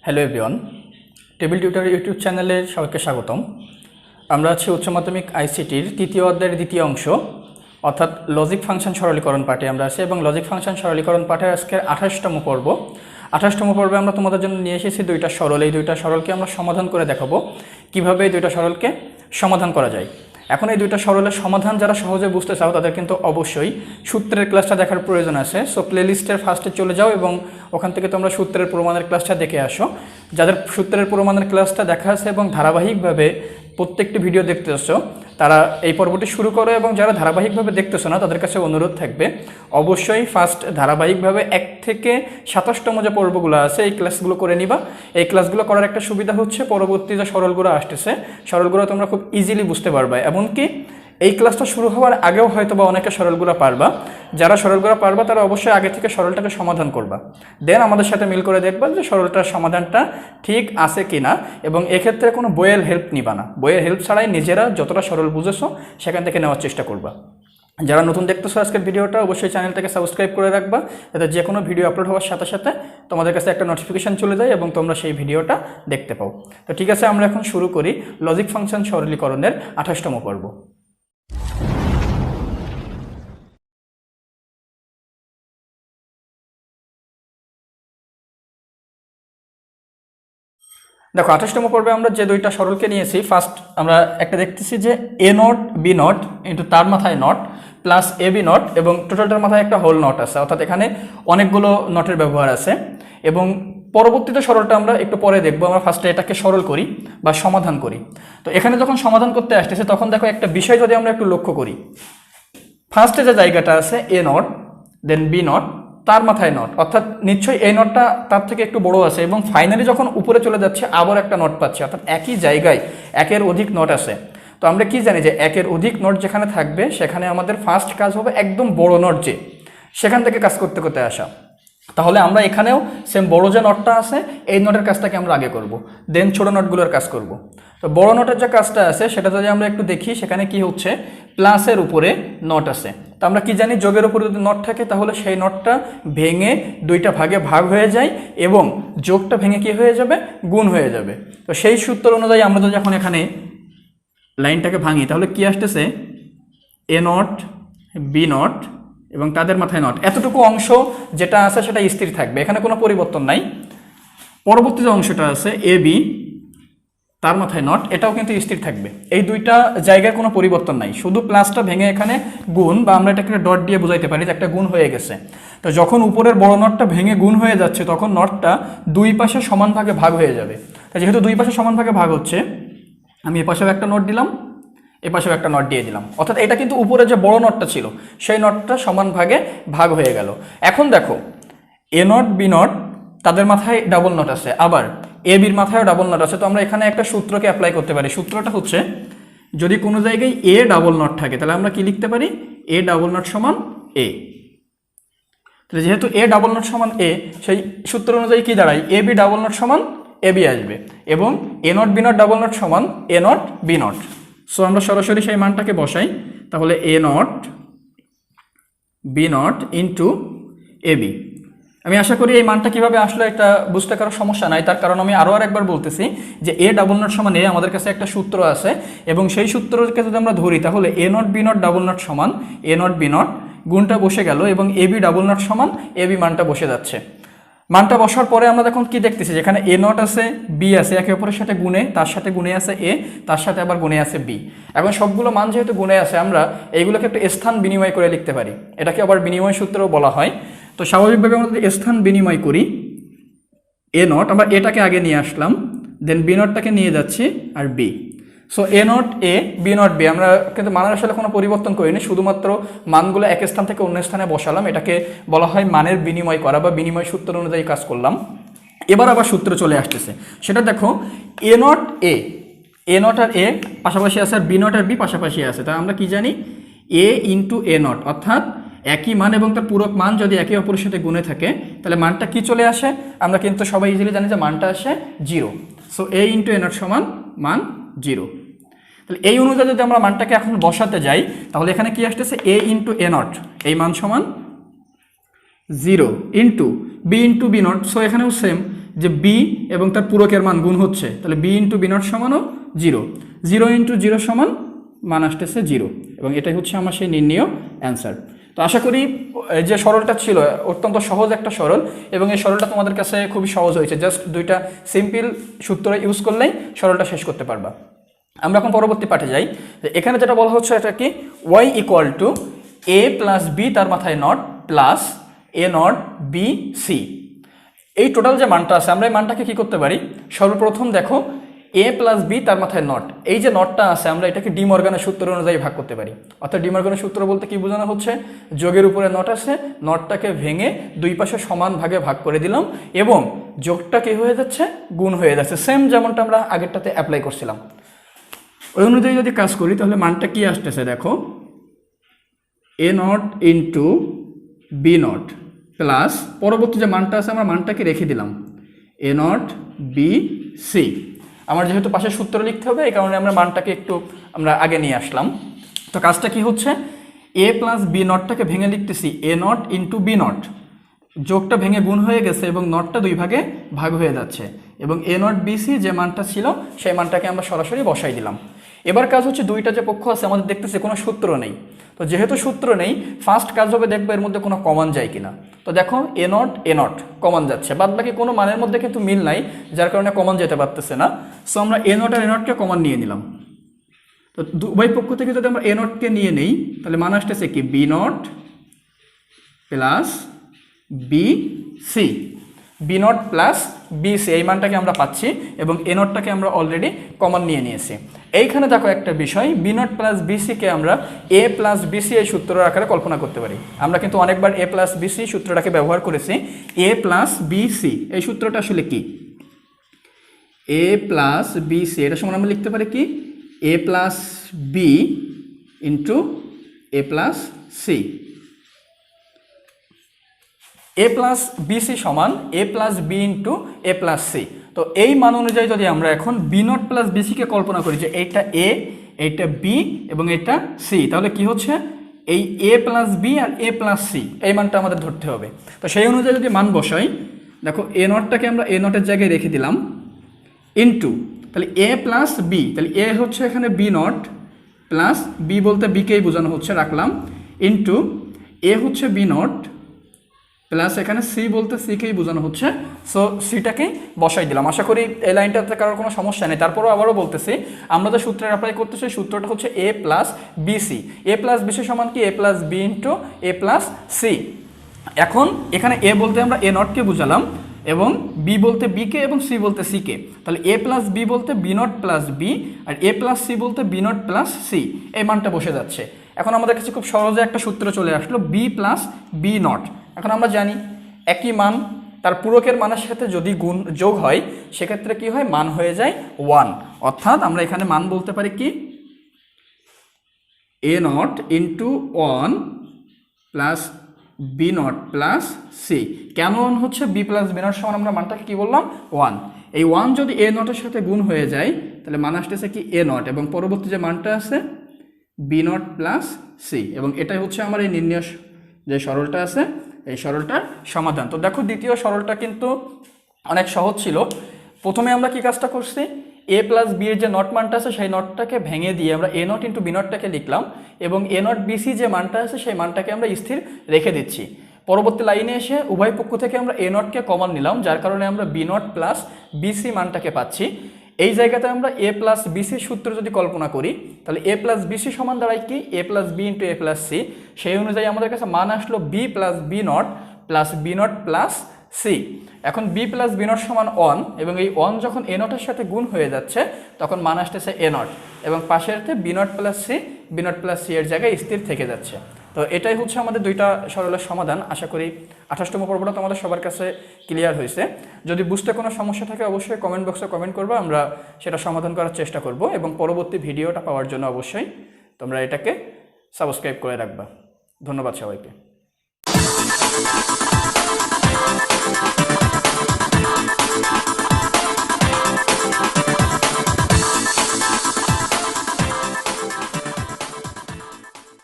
Hello everyone, table tutor YouTube চ্যানেলে সবাইকে স্বাগতম। আমরা আছি উচ্চ মাধ্যমিক আইসিটির তৃতীয় অধ্যায়ের দ্বিতীয় অংশ অর্থাৎ লজিক ফাংশন সরলীকরণ পাঠে আমরা আছি এবং লজিক ফাংশন সরলীকরণ পাঠের আজকের 28তম পর্ব। 28তম পর্বে আমরা তোমাদের জন্য নিয়ে এসেছি দুইটা সরল। এই দুইটা সরলকে আমরা সমাধান করে দেখাবো কীভাবে এই দুইটা সরলকে সমাধান করা যায়। এখন এই দুইটা সরলের সমাধান যারা সহজে বুঝতে চাও তাদের কিন্তু অবশ্যই সূত্রের ক্লাসটা দেখার প্রয়োজন আছে। সো প্লেলিস্টের ফার্স্টে চলে যাও এবং ওখান থেকে তোমরা সূত্রের প্রমাণের ক্লাসটা দেখে আসো। যাদের সূত্রের প্রমাণের ক্লাসটা দেখা আছে এবং ধারাবাহিকভাবে প্রত্যেকটি ভিডিও দেখতেছো তারা এই পর্বটি শুরু করো, এবং যারা ধারাবাহিকভাবে দেখতেছো না তাদের কাছে অনুরোধ থাকবে অবশ্যই ফার্স্ট ধারাবাহিকভাবে 1 থেকে 27তম যে পর্বগুলো আছে এই ক্লাসগুলো করে নিবা। এই ক্লাসগুলো করার একটা সুবিধা হচ্ছে পরবর্তী যে সরলগুলো আসতেছে সরলগুলো তোমরা খুব ইজিলি বুঝতে পারবে। এমনকি এই ক্লাসটা শুরু হওয়ার আগেও হয়তো বা অনেকে সরলগুলো পারবা। যারা সরলগুলো পারবা তারা অবশ্যই আগে থেকে সরলটাকে সমাধান করবা, দেন আমাদের সাথে মিল করে দেখবা যে সরলটার সমাধানটা ঠিক আছে কিনা, এবং এক্ষেত্রে কোনো বইয়ের হেল্প নিবা না। বইয়ের হেল্প ছাড়াই নিজেরা যতটা সরল বুঝেছো সেখান থেকে নেওয়ার চেষ্টা করবা। যারা নতুন দেখতেছো আজকের ভিডিওটা অবশ্যই চ্যানেলটাকে সাবস্ক্রাইব করে রাখবা, যাতে যে কোনো ভিডিও আপলোড হওয়ার সাথে সাথে তোমাদের কাছে একটা নোটিফিকেশান চলে যায় এবং তোমরা সেই ভিডিওটা দেখতে পাও। তো ঠিক আছে, আমরা এখন শুরু করি লজিক ফাংশন সরলীকরণের 28তম পর্ব। দেখো 28তম পর্বে আমরা যে দুইটা সরলকে নিয়েছি, ফার্স্ট আমরা একটা দেখতেছি যে A not B not into তার মাথায় not plus A B not এবং টোটালটার মাথায় একটা হোল নট আছে, অর্থাৎ এখানে অনেকগুলো নটের ব্যবহার আছে। এবং পরবর্তীতে সরলটা আমরা একটু পরে দেখবো। আমরা ফার্স্টে এটাকে সরল করি বা সমাধান করি। তো এখানে যখন সমাধান করতে আসতেছে তখন দেখো একটা বিষয় যদি আমরা একটু লক্ষ্য করি, ফার্স্টে যে জায়গাটা আছে এ নট দেন বি নট তার মাথায় নট, অর্থাৎ নিশ্চয়ই এই নটটা তার থেকে একটু বড় আছে এবং ফাইনালি যখন উপরে চলে যাচ্ছে আবার একটা নট পাচ্ছে, অর্থাৎ একই জায়গায় একের অধিক নট আছে। তো আমরা কি জানি যে একের অধিক নট যেখানে থাকবে সেখানে আমাদের ফার্স্ট কাজ হবে একদম বড় নট যে সেখান থেকে কাজ করতে করতে আসা। তাহলে আমরা এখানেও সেম বড় যে নটটা আছে এই নটের কাজটাকে আমরা আগে করব, দেন ছোট নটগুলোর কাজ করব। তো বড় নটের যে কাজটা আছে সেটা যদি আমরা একটু দেখি, সেখানে কি হচ্ছে প্লাসের উপরে নট আছে। তো আমরা কি জানি যোগের উপরে যদি নট থাকে তাহলে সেই নটটা ভেঙে দুইটা ভাগে ভাগ হয়ে যায় এবং যোগটা ভেঙে কি হয়ে যাবে, গুণ হয়ে যাবে। তো সেই সূত্র অনুযায়ী আমরা যদি যখন এখানে লাইনটাকে ভাঙি তাহলে কি আসতেছে এ নট বি নট এবং তাদের মাথায় নট, এতটুকু অংশ যেটা আছে সেটা স্থির থাকবে, এখানে কোনো পরিবর্তন নাই। পরবর্তী যে অংশটা আছে এ বি তার মাথায় নট, এটাও কিন্তু স্থির থাকবে। এই দুইটা জায়গায় কোনো পরিবর্তন নাই, শুধু প্লাসটা ভেঙে এখানে গুণ, বা আমরা এটাকে ডট দিয়ে বোঝাইতে পারি যে একটা গুণ হয়ে গেছে। তো যখন উপরের বড় নটটা ভেঙে গুণ হয়ে যাচ্ছে তখন নটটা দুই পাশে সমান ভাগে ভাগ হয়ে যাবে। তাই যেহেতু দুই পাশে সমান ভাগে ভাগ হচ্ছে, আমি এ পাশেও একটা নট দিলাম, এ পাশেও একটা নট দিয়ে দিলাম, অর্থাৎ এটা কিন্তু উপরে যে বড় নটটা ছিল সেই নটটা সমান ভাগে ভাগ হয়ে গেল। এখন দেখো এ নট বি নট তাদের মাথায় ডাবল নট আছে, আবার এ বির মাথায়ও ডাবল নট আছে। তো আমরা এখানে একটা সূত্রকে অ্যাপ্লাই করতে পারি। সূত্রটা হচ্ছে যদি কোনো জায়গায় এ ডাবল নট থাকে তাহলে আমরা কি লিখতে পারি, এ ডাবল নট সমান এ। তাহলে যেহেতু এ ডাবল নট সমান এ, সেই সূত্র অনুযায়ী কি দাঁড়ায়, এ বি ডাবল নট সমান এ বি আসবে এবং A not B not double not সমান A not B not. So আমরা সরাসরি সেই মানটাকে বসাই, তাহলে A not B not into A B. আমি আশা করি এই মানটা কীভাবে আসলে এটা বুঝতে কারো সমস্যা নাই, তার কারণ আমি আরও একবার বলতেছি যে এ ডাবল নট সমান এ, আমাদের কাছে একটা সূত্র আছে এবং সেই সূত্রকে যদি আমরা ধরি তাহলে A not B not double not সমান এ নট বি নট, গুণটা বসে গেল এবং এ বি ডাবল নট সমান এ বি মানটা বসে যাচ্ছে। মানটা বসার পরে আমরা দেখুন কি দেখতেছি, যেখানে এ নট আছে বি আছে একে অপরের সাথে গুণে, তার সাথে গুণে আছে এ, তার সাথে আবার গুণে আছে বি। এখন সবগুলো মান যেহেতু গুণে আছে আমরা এইগুলোকে একটু স্থান বিনিময় করে লিখতে পারি, এটাকে আবার বিনিময় সূত্রও বলা হয়। তো স্বাভাবিকভাবে আমরা যদি স্থান বিনিময় করি এ নট, আমরা এটাকে আগে নিয়ে আসলাম, দেন বি নটটাকে নিয়ে যাচ্ছি আর B. So A not A B not B, আমরা কিন্তু মানের আসলে কোনো পরিবর্তন করিনি, শুধুমাত্র মানগুলো এক স্থান থেকে অন্য স্থানে বসালাম। এটাকে বলা হয় মানের বিনিময় করা বা বিনিময় সূত্র অনুযায়ী কাজ করলাম। এবার আবার সূত্র চলে আসতেছে, সেটা দেখো এ নট এ নট আর এ পাশাপাশি আছে আর বি নট আর বি পাশাপাশি আছে। তা আমরা কি জানি এ ইন্টু এ নট, অর্থাৎ একই মান এবং তার পূরক মান যদি একে অপরের সাথে গুণে থাকে তাহলে মানটা কি চলে আসে, আমরা কিন্তু সবাই ইজিলি জানি যে মানটা আসে 0। So A into A not সমান মান 0। তাহলে এই অনুযায়ী যদি আমরা মানটাকে এখন বসাতে যাই তাহলে এখানে কি আসতেছে এ ইন্টু এ নট, এই মান সমান 0 ইন্টু বি নট। সো এখানেও সেম যে বি এবং তার পূরকের মান গুণ হচ্ছে, তাহলে বি ইন্টু বি নট সমানও 0, 0 ইন্টু 0 সমান মান আসতেছে 0, এবং এটাই হচ্ছে আমার সেই নির্ণীয় অ্যান্সার। তো আশা করি যে সরলটা ছিল অত্যন্ত সহজ একটা সরল, এবং এই সরলটা তোমাদের কাছে খুবই সহজ হয়েছে, জাস্ট দুইটা সিম্পল সূত্র ইউজ করলেই সরলটা শেষ করতে পারবা। আমরা এখন পরবর্তী পাঠে যাই। এখানে যেটা বলা হচ্ছে এটা কি, y equal to a plus B তার মাথায় not plus A not B C. এই টোটাল যে মানটা আছে আমরা এই মানটাকে কি করতে পারি, সর্বপ্রথম দেখো a প্লাস বি তার মাথায় নট, এই যে নটটা আছে আমরা এটাকে ডি মর্গানের সূত্র অনুযায়ী ভাগ করতে পারি। অর্থাৎ ডি মর্গানের সূত্র বলতে কি বোঝানো হচ্ছে, যোগের উপরে নট আছে, নটটাকে ভেঙে দুই পাশে সমান ভাগে ভাগ করে দিলাম, এবং যোগটা কি হয়ে যাচ্ছে, গুণ হয়ে যাচ্ছে, সেম যেমনটা আমরা আগেরটাতে অ্যাপ্লাই করছিলাম। ওই অনুযায়ী যদি কাজ করি তাহলে মানটা কি আসতেছে দেখো, A not into B not plus পরবর্তী যে মানটা আছে আমরা মানটাকে রেখে দিলাম এ নট বি সি। আমার যেহেতু পাশে সূত্র লিখতে হবে এই কারণে আমরা মানটাকে একটু আমরা আগে নিয়ে আসলাম। তো কাজটা কি হচ্ছে, এ প্লাস বি নটটাকে ভেঙে লিখতেছি এ নট ইন্টু বি নট, যোগটা ভেঙে গুণ হয়ে গেছে এবং নটটা দুই ভাগে ভাগ হয়ে যাচ্ছে, এবং এ নট বি সি যে মানটা ছিল সেই মানটাকে আমরা সরাসরি বসাই দিলাম। এবার কাজ হচ্ছে দুইটা যে পক্ষ আছে আমাদের দেখতেছি কোনো সূত্র নেই, তো যেহেতু সূত্র নেই ফার্স্ট কাজ হবে দেখবো এর মধ্যে কোনো কমন যায় কিনা। তো দেখো এ নট কমন যাচ্ছে, বাদ বাকি কোনো মানের মধ্যে কিন্তু মিল নাই, যার কারণে কমন যেতে পারতেছে না। সো আমরা এ নট আর এ নটকে কমন নিয়ে নিলাম। তো উভয় পক্ষ থেকে যদি আমরা এ নটকে নিয়ে নেই তাহলে মান আসতেছে কি, B not plus B C, B not plus B C এই মানটাকে আমরা পাচ্ছি, এবং এ নটটাকে আমরা অলরেডি কমন নিয়ে নিয়েছি। এইখানে দেখো একটা বিষয়, বি নট প্লাস বিসিকে আমরা এ প্লাস বিসি এই সূত্রের আকারে কল্পনা করতে পারি। আমরা কিন্তু অনেকবার এ প্লাস বিসি সূত্রটাকে ব্যবহার করেছি। এ প্লাস বিসি এই সূত্রটা আসলে কি, এ প্লাস বিসি এটা সমান আমরা লিখতে পারি কি, A plus B into A plus C. A plus BC সমান এ plus B into A plus C. তো এই মান অনুযায়ী যদি আমরা এখন বি নট প্লাস বিসিকে কল্পনা করি যে এইটা এ, এইটা বি এবং এটা সি, তাহলে কি হচ্ছে, এই এ প্লাস বি আর এ প্লাস সি এই মানটা আমাদের ধরতে হবে। তো সেই অনুযায়ী যদি মান বসাই, দেখো এ নটটাকে আমরা এ নটের জায়গায় রেখে দিলাম, ইন্টু তাহলে এ প্লাস বি, তাহলে এ হচ্ছে এখানে বি নট প্লাস বি বলতে বিকেই বোঝানো হচ্ছে রাখলাম, ইন্টু এ হচ্ছে বি নট প্লাস এখানে সি বলতে সিকেই বোঝানো হচ্ছে, সো সিটাকেই বসাই দিলাম। আশা করি এই লাইনটাতে কারোর কোনো সমস্যা নেই। তারপরেও আবারও বলতেছি, আমরা যে সূত্রে অ্যাপ্লাই করতেছি সূত্রটা হচ্ছে এ প্লাস বিসি, এ প্লাস বিসি সমান কি, A plus B into A plus C. এখন এখানে এ বলতে আমরা এ নটকে বুঝালাম, এবং বি বলতে বিকে এবং সি বলতে সিকে, তাহলে এ প্লাস বি বলতে বি নট প্লাস বি, আর এ প্লাস সি বলতে বি নট প্লাস সি, এই মানটা বসে যাচ্ছে। এখন আমাদের কাছে খুব সহজে একটা সূত্র চলে আসলো, বি প্লাস বি নট। এখন আমরা জানি একই মান তার পূরকের মানের সাথে যদি গুণ যোগ হয় সেক্ষেত্রে কি হয়, মান হয়ে যায় 1, অর্থাৎ আমরা এখানে মান বলতে পারি কি, A not into 1 plus B not plus C. কেন 1 হচ্ছে, বি প্লাস বি নট সমান আমরা মানটাকে কি বললাম 1, এই 1 যদি এ নটের সাথে গুণ হয়ে যায় তাহলে মান আসতেছে কি এ নট, এবং পরবর্তী যে মানটা আছে বি নট প্লাস সি, এবং এটাই হচ্ছে আমার এই নির্ণয় যে সরলটা আছে এই সরলটার সমাধান। তো দেখো দ্বিতীয় সরলটা কিন্তু অনেক সহজ ছিল। প্রথমে আমরা কি কাজটা করছি, এ প্লাস বি এর যে নট মানটা আছে সেই নটটাকে ভেঙে দিয়ে আমরা এ নট ইন্টু বি নটটাকে লিখলাম, এবং এ নট বিসি যে মানটা আছে সেই মানটাকে আমরা স্থির রেখে দিচ্ছি। পরবর্তী লাইনে এসে উভয় পক্ষ থেকে আমরা এ নটকে কমন নিলাম, যার কারণে আমরা বি নট প্লাস বিসি মানটাকে পাচ্ছি। এই জায়গাতে আমরা এ প্লাস বিসির সূত্র যদি কল্পনা করি তাহলে এ প্লাস বিসি সমান দাঁড়ায় কি, A plus B into A plus C. সেই অনুযায়ী আমাদের কাছে মান আসলো B plus B not plus B not plus C. এখন বি প্লাস বি নট সমান 1, এবং এই 1 যখন এ নটের সাথে গুণ হয়ে যাচ্ছে তখন মান আসতেছে এ নট, এবং পাশেরতে B not plus C, B not plus C এর জায়গায় স্থির থেকে যাচ্ছে। তো এটাই হচ্ছে আমাদের দুইটা সরলের সমাধান। আশা করি 28তম পর্বটা তোমাদের সবার কাছে ক্লিয়ার হয়েছে। যদি বুঝতে কোনো সমস্যা থাকে অবশ্যই কমেন্ট বক্সে কমেন্ট করবে, আমরা সেটা সমাধান করার চেষ্টা করব, এবং পরবর্তী ভিডিওটা পাওয়ার জন্য অবশ্যই তোমরা এটাকে সাবস্ক্রাইব করে রাখবা। ধন্যবাদ সবাইকে।